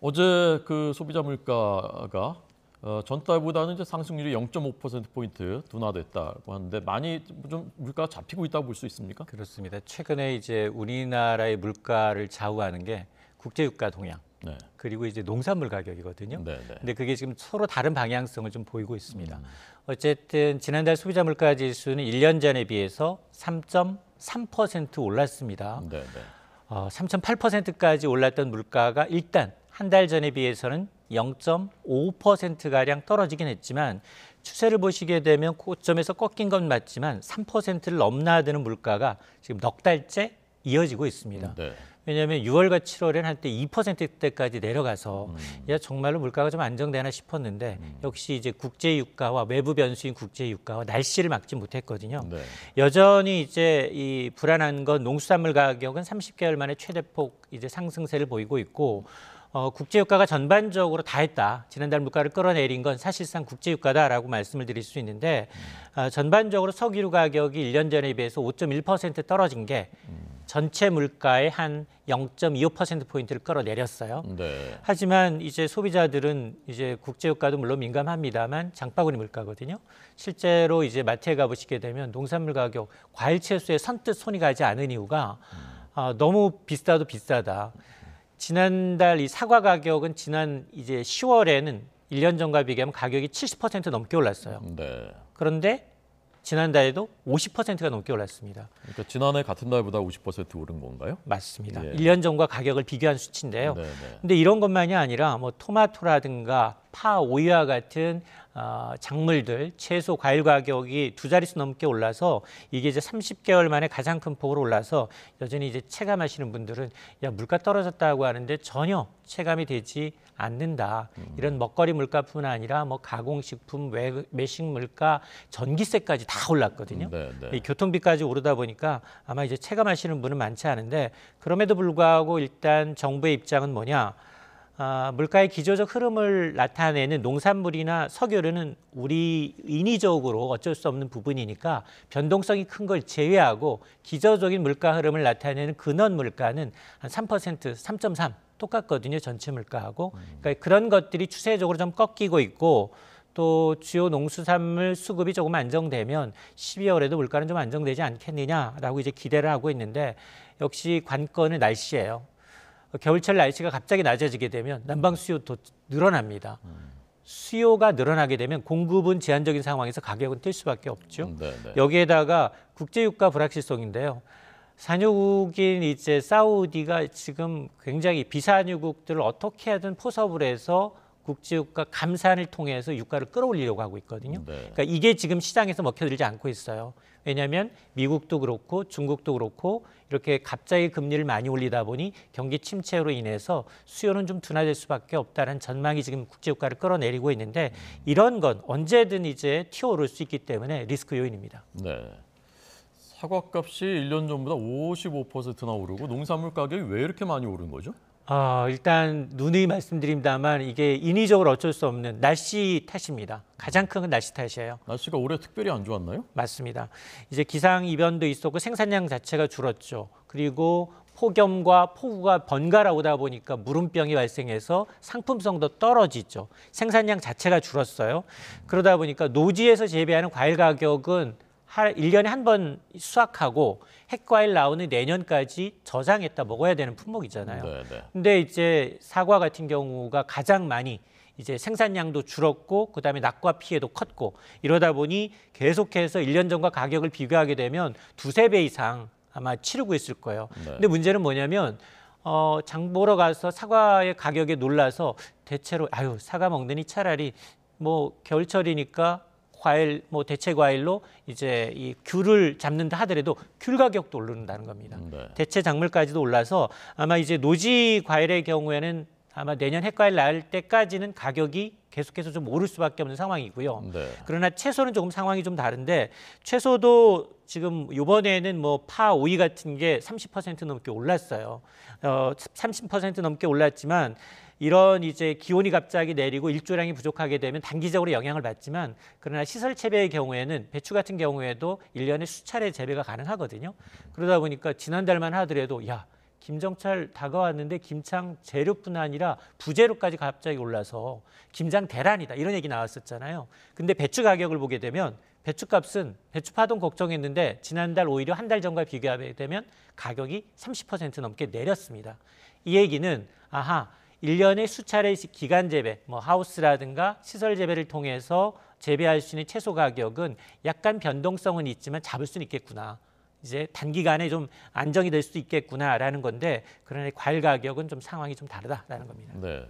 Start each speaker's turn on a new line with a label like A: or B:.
A: 어제 그 소비자 물가가 전달보다는 이제 상승률이 0.5%포인트 둔화됐다고 하는데 많이 좀 물가가 잡히고 있다고 볼 수 있습니까?
B: 그렇습니다. 최근에 이제 우리나라의 물가를 좌우하는 게 국제유가 동향,
A: 네.
B: 그리고 이제 농산물 가격이거든요.
A: 네, 네.
B: 근데 그게 지금 서로 다른 방향성을 좀 보이고 있습니다. 어쨌든 지난달 소비자 물가 지수는 1년 전에 비해서 3.3% 올랐습니다.
A: 네, 네.
B: 3.8%까지 올랐던 물가가 일단 한 달 전에 비해서는 0.5%가량 떨어지긴 했지만 추세를 보시게 되면 고점에서 꺾인 건 맞지만 3%를 넘나드는 물가가 지금 넉 달째 이어지고 있습니다.
A: 네.
B: 왜냐하면 6월과 7월에는 한때 2%대까지 내려가서 야 정말로 물가가 좀 안정되나 싶었는데 역시 이제 국제 유가와 외부 변수인 국제 유가와 날씨를 막지 못했거든요.
A: 네.
B: 여전히 이제 이 불안한 건 농수산물 가격은 30개월 만에 최대폭 이제 상승세를 보이고 있고 국제 유가가 전반적으로 다 했다. 지난달 물가를 끌어내린 건 사실상 국제 유가다라고 말씀을 드릴 수 있는데 전반적으로 석유류 가격이 1년 전에 비해서 5.1% 떨어진 게 전체 물가의 한 0.25%포인트를 끌어내렸어요.
A: 네.
B: 하지만 이제 소비자들은 이제 국제유가도 물론 민감합니다만 장바구니 물가거든요. 실제로 이제 마트에 가보시게 되면 농산물 가격, 과일 채소에 선뜻 손이 가지 않은 이유가 너무 비싸도 비싸다. 지난달 이 사과 가격은 지난 이제 10월에는 1년 전과 비교하면 가격이 70% 넘게 올랐어요.
A: 네.
B: 그런데 지난달에도 50%가 넘게 올랐습니다.
A: 그러니까 지난해 같은 달보다 50% 오른 건가요?
B: 맞습니다.
A: 예.
B: 1년 전과 가격을 비교한 수치인데요.
A: 네, 네.
B: 근데 이런 것만이 아니라 뭐 토마토라든가 파, 오이와 같은 작물들, 채소, 과일 가격이 두 자릿수 넘게 올라서 이게 이제 30개월 만에 가장 큰 폭으로 올라서 여전히 이제 체감하시는 분들은 야 물가 떨어졌다고 하는데 전혀 체감이 되지 않는다. 이런 먹거리 물가뿐 아니라 뭐 가공식품, 외식 물가, 전기세까지 다 올랐거든요.
A: 네, 네.
B: 이 교통비까지 오르다 보니까 아마 이제 체감하시는 분은 많지 않은데 그럼에도 불구하고 일단 정부의 입장은 뭐냐? 물가의 기조적 흐름을 나타내는 농산물이나 석유류는 우리 인위적으로 어쩔 수 없는 부분이니까 변동성이 큰 걸 제외하고 기저적인 물가 흐름을 나타내는 근원 물가는 한 3%, 3.3 똑같거든요. 전체 물가하고. 그러니까 그런 것들이 추세적으로 좀 꺾이고 있고 또 주요 농수산물 수급이 조금 안정되면 12월에도 물가는 좀 안정되지 않겠느냐라고 이제 기대를 하고 있는데 역시 관건은 날씨예요. 겨울철 날씨가 갑자기 낮아지게 되면 난방 수요도 늘어납니다. 수요가 늘어나게 되면 공급은 제한적인 상황에서 가격은 뛸 수밖에 없죠.
A: 네, 네.
B: 여기에다가 국제유가 불확실성인데요. 산유국인 이제 사우디가 지금 굉장히 비산유국들을 어떻게 하든 포섭을 해서 국제유가 감산을 통해서 유가를 끌어올리려고 하고 있거든요.
A: 네.
B: 그러니까 이게 지금 시장에서 먹혀들지 않고 있어요. 왜냐하면 미국도 그렇고 중국도 그렇고 이렇게 갑자기 금리를 많이 올리다 보니 경기 침체로 인해서 수요는 좀 둔화될 수밖에 없다는 전망이 지금 국제유가를 끌어내리고 있는데 이런 건 언제든 이제 튀어오를 수 있기 때문에 리스크 요인입니다.
A: 네. 사과값이 1년 전보다 55%나 오르고 농산물 가격이 왜 이렇게 많이 오른 거죠?
B: 일단 누누이 말씀드립니다만 이게 인위적으로 어쩔 수 없는 날씨 탓입니다. 가장 큰 건 날씨 탓이에요.
A: 날씨가 올해 특별히 안 좋았나요?
B: 맞습니다. 이제 기상 이변도 있었고 생산량 자체가 줄었죠. 그리고 폭염과 폭우가 번갈아 오다 보니까 무름병이 발생해서 상품성도 떨어지죠. 생산량 자체가 줄었어요. 그러다 보니까 노지에서 재배하는 과일 가격은 1년에 한 번 수확하고 핵과일 나오는 내년까지 저장했다 먹어야 되는 품목이잖아요.
A: 네, 네.
B: 근데 이제 사과 같은 경우가 가장 많이 이제 생산량도 줄었고 그다음에 낙과 피해도 컸고 이러다 보니 계속해서 1년 전과 가격을 비교하게 되면 두세 배 이상 아마 치르고 있을 거예요.
A: 네.
B: 근데 문제는 뭐냐면 장 보러 가서 사과의 가격에 놀라서 대체로 사과 먹느니 차라리 뭐 겨울철이니까 과일 뭐 대체 과일로 이제 이 귤을 잡는다 하더라도 귤 가격도 오른다는 겁니다.
A: 네.
B: 대체 작물까지도 올라서 아마 이제 노지 과일의 경우에는 아마 내년 핵과일 나올 때까지는 가격이 계속해서 좀 오를 수밖에 없는 상황이고요.
A: 네.
B: 그러나 채소는 조금 상황이 좀 다른데 채소도 지금 이번에는 뭐 파, 오이 같은 게 30% 넘게 올랐어요. 30% 넘게 올랐지만 이런 이제 기온이 갑자기 내리고 일조량이 부족하게 되면 단기적으로 영향을 받지만 그러나 시설 재배의 경우에는 배추 같은 경우에도 1년에 수차례 재배가 가능하거든요. 그러다 보니까 지난달만 하더라도 김정철 다가왔는데 김장 재료뿐 아니라 부재료까지 갑자기 올라서 김장 대란이다 이런 얘기 나왔었잖아요. 근데 배추 가격을 보게 되면 배추값은 배추 파동 걱정했는데 지난달 오히려 한 달 전과 비교하게 되면 가격이 30% 넘게 내렸습니다. 이 얘기는 아하 1년에 수차례 기간 재배, 뭐 하우스라든가 시설 재배를 통해서 재배할 수 있는 채소 가격은 약간 변동성은 있지만 잡을 수는 있겠구나. 이제 단기간에 좀 안정이 될 수도 있겠구나라는 건데 그러나 과일 가격은 좀 상황이 좀 다르다라는 겁니다.
A: 네.